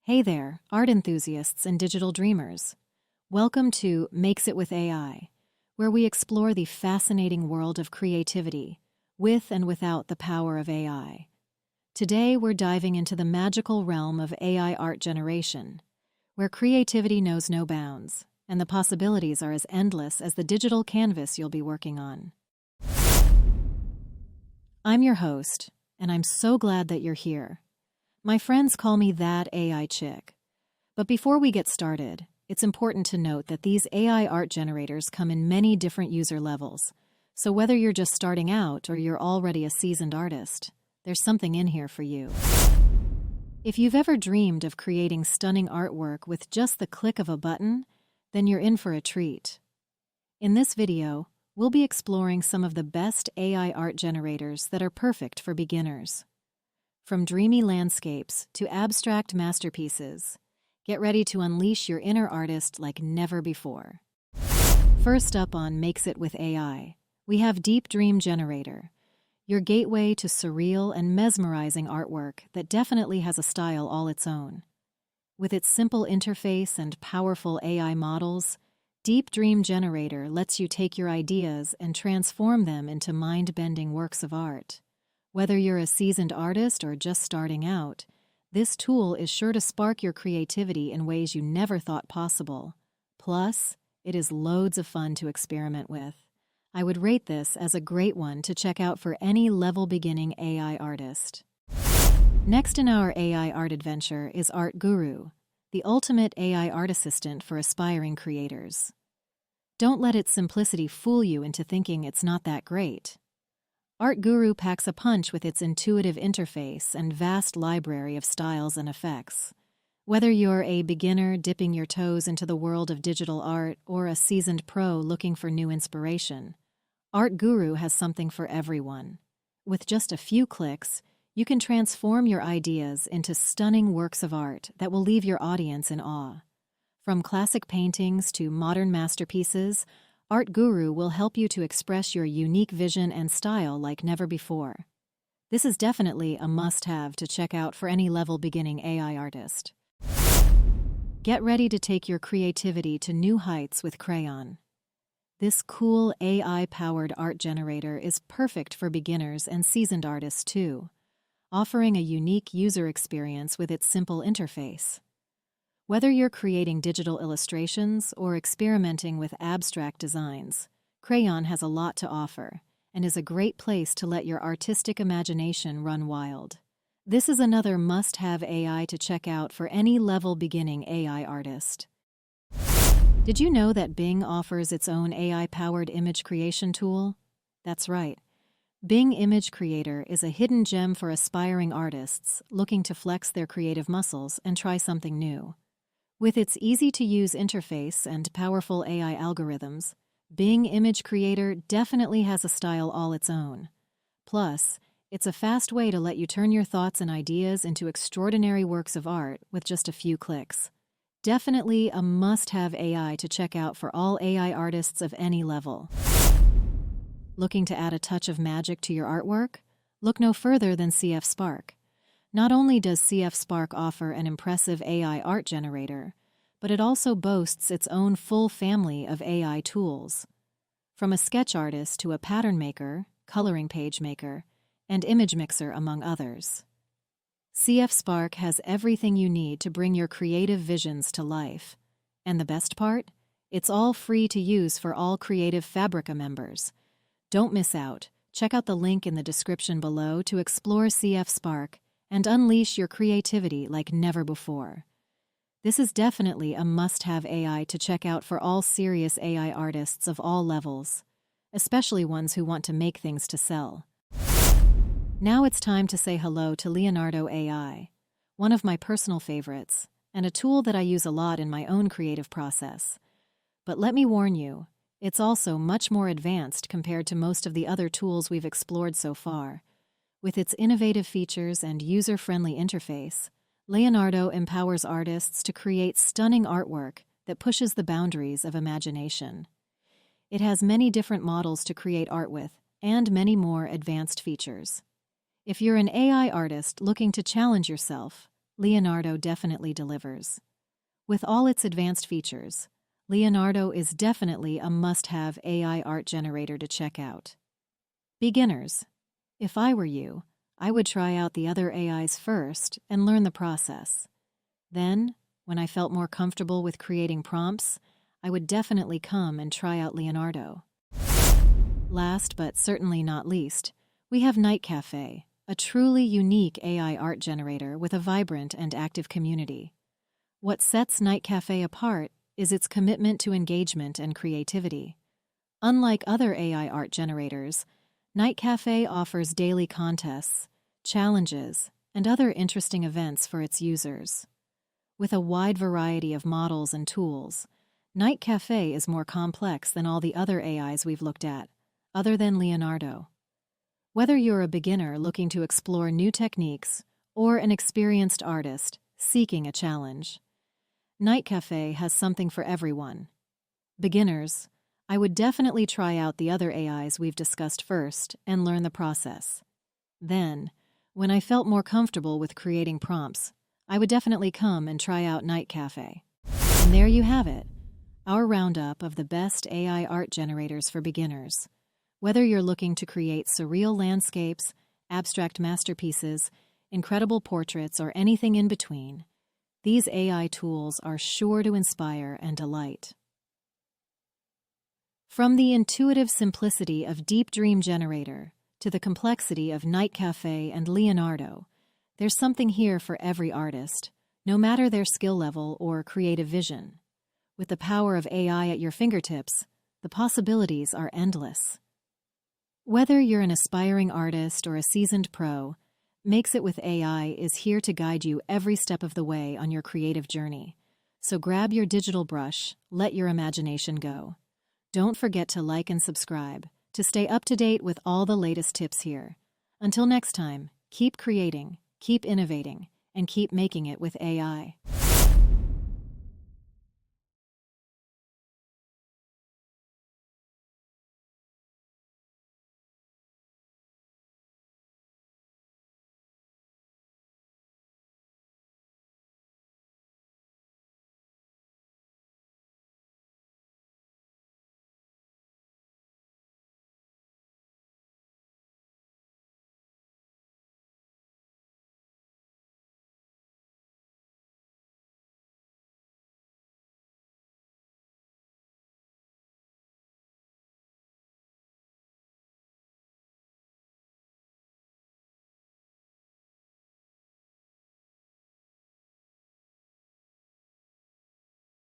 Hey there, art enthusiasts and digital dreamers. Welcome to Makes It with AI, where we explore the fascinating world of creativity, with and without the power of AI. Today, we're diving into the magical realm of AI art generation, where creativity knows no bounds, and the possibilities are as endless as the digital canvas you'll be working on. I'm your host, and I'm so glad that you're here. My friends call me that AI chick. But before we get started, it's important to note that these AI art generators come in many different user levels. So whether you're just starting out or you're already a seasoned artist, there's something in here for you. If you've ever dreamed of creating stunning artwork with just the click of a button, then you're in for a treat. In this video, we'll be exploring some of the best AI art generators that are perfect for beginners. From dreamy landscapes to abstract masterpieces, get ready to unleash your inner artist like never before. First up on Makes It with AI, we have Deep Dream Generator, your gateway to surreal and mesmerizing artwork that definitely has a style all its own. With its simple interface and powerful AI models, Deep Dream Generator lets you take your ideas and transform them into mind-bending works of art. Whether you're a seasoned artist or just starting out, this tool is sure to spark your creativity in ways you never thought possible. Plus, it is loads of fun to experiment with. I would rate this as a great one to check out for any level-beginning AI artist. Next in our AI art adventure is Art Guru, the ultimate AI art assistant for aspiring creators. Don't let its simplicity fool you into thinking it's not that great. Art Guru packs a punch with its intuitive interface and vast library of styles and effects. Whether you're a beginner dipping your toes into the world of digital art or a seasoned pro looking for new inspiration, Art Guru has something for everyone. With just a few clicks, you can transform your ideas into stunning works of art that will leave your audience in awe. From classic paintings to modern masterpieces, Art Guru will help you to express your unique vision and style like never before. This is definitely a must-have to check out for any level-beginning AI artist. Get ready to take your creativity to new heights with Craiyon. This cool AI-powered art generator is perfect for beginners and seasoned artists too, offering a unique user experience with its simple interface. Whether you're creating digital illustrations or experimenting with abstract designs, Craiyon has a lot to offer and is a great place to let your artistic imagination run wild. This is another must-have AI to check out for any level-beginning AI artist. Did you know that Bing offers its own AI-powered image creation tool? That's right. Bing Image Creator is a hidden gem for aspiring artists looking to flex their creative muscles and try something new. With its easy-to-use interface and powerful AI algorithms, Bing Image Creator definitely has a style all its own. Plus, it's a fast way to let you turn your thoughts and ideas into extraordinary works of art with just a few clicks. Definitely a must-have AI to check out for all AI artists of any level. Looking to add a touch of magic to your artwork? Look no further than CF Spark. Not only does CF Spark offer an impressive AI art generator, but it also boasts its own full family of AI tools. From a sketch artist to a pattern maker, coloring page maker, and image mixer, among others. CF Spark has everything you need to bring your creative visions to life. And the best part? It's all free to use for all Creative Fabrica members. Don't miss out. Check out the link in the description below to explore CF Spark and unleash your creativity like never before. This is definitely a must-have AI to check out for all serious AI artists of all levels, especially ones who want to make things to sell. Now it's time to say hello to Leonardo AI, one of my personal favorites, and a tool that I use a lot in my own creative process. But let me warn you, it's also much more advanced compared to most of the other tools we've explored so far. With its innovative features and user-friendly interface, Leonardo empowers artists to create stunning artwork that pushes the boundaries of imagination. It has many different models to create art with, and many more advanced features. If you're an AI artist looking to challenge yourself, Leonardo definitely delivers. With all its advanced features, Leonardo is definitely a must-have AI art generator to check out. Beginners. If I were you, I would try out the other AIs first and learn the process. Then, when I felt more comfortable with creating prompts, I would definitely come and try out Leonardo. Last but certainly not least, we have Nightcafe, a truly unique AI art generator with a vibrant and active community. What sets Nightcafe apart is its commitment to engagement and creativity. Unlike other AI art generators, Nightcafe offers daily contests, challenges, and other interesting events for its users. With a wide variety of models and tools, Nightcafe is more complex than all the other AIs we've looked at, other than Leonardo. Whether you're a beginner looking to explore new techniques or an experienced artist seeking a challenge, Nightcafe has something for everyone. Beginners, I would definitely try out the other AIs we've discussed first and learn the process. Then, when I felt more comfortable with creating prompts, I would definitely come and try out Nightcafe. And there you have it, our roundup of the best AI art generators for beginners. Whether you're looking to create surreal landscapes, abstract masterpieces, incredible portraits, or anything in between, these AI tools are sure to inspire and delight. From the intuitive simplicity of Deep Dream Generator to the complexity of Nightcafe and Leonardo, there's something here for every artist, no matter their skill level or creative vision. With the power of AI at your fingertips, the possibilities are endless. Whether you're an aspiring artist or a seasoned pro, Makes It with AI is here to guide you every step of the way on your creative journey. So grab your digital brush, let your imagination go. Don't forget to like and subscribe to stay up to date with all the latest tips here. Until next time, keep creating, keep innovating, and keep making it with AI.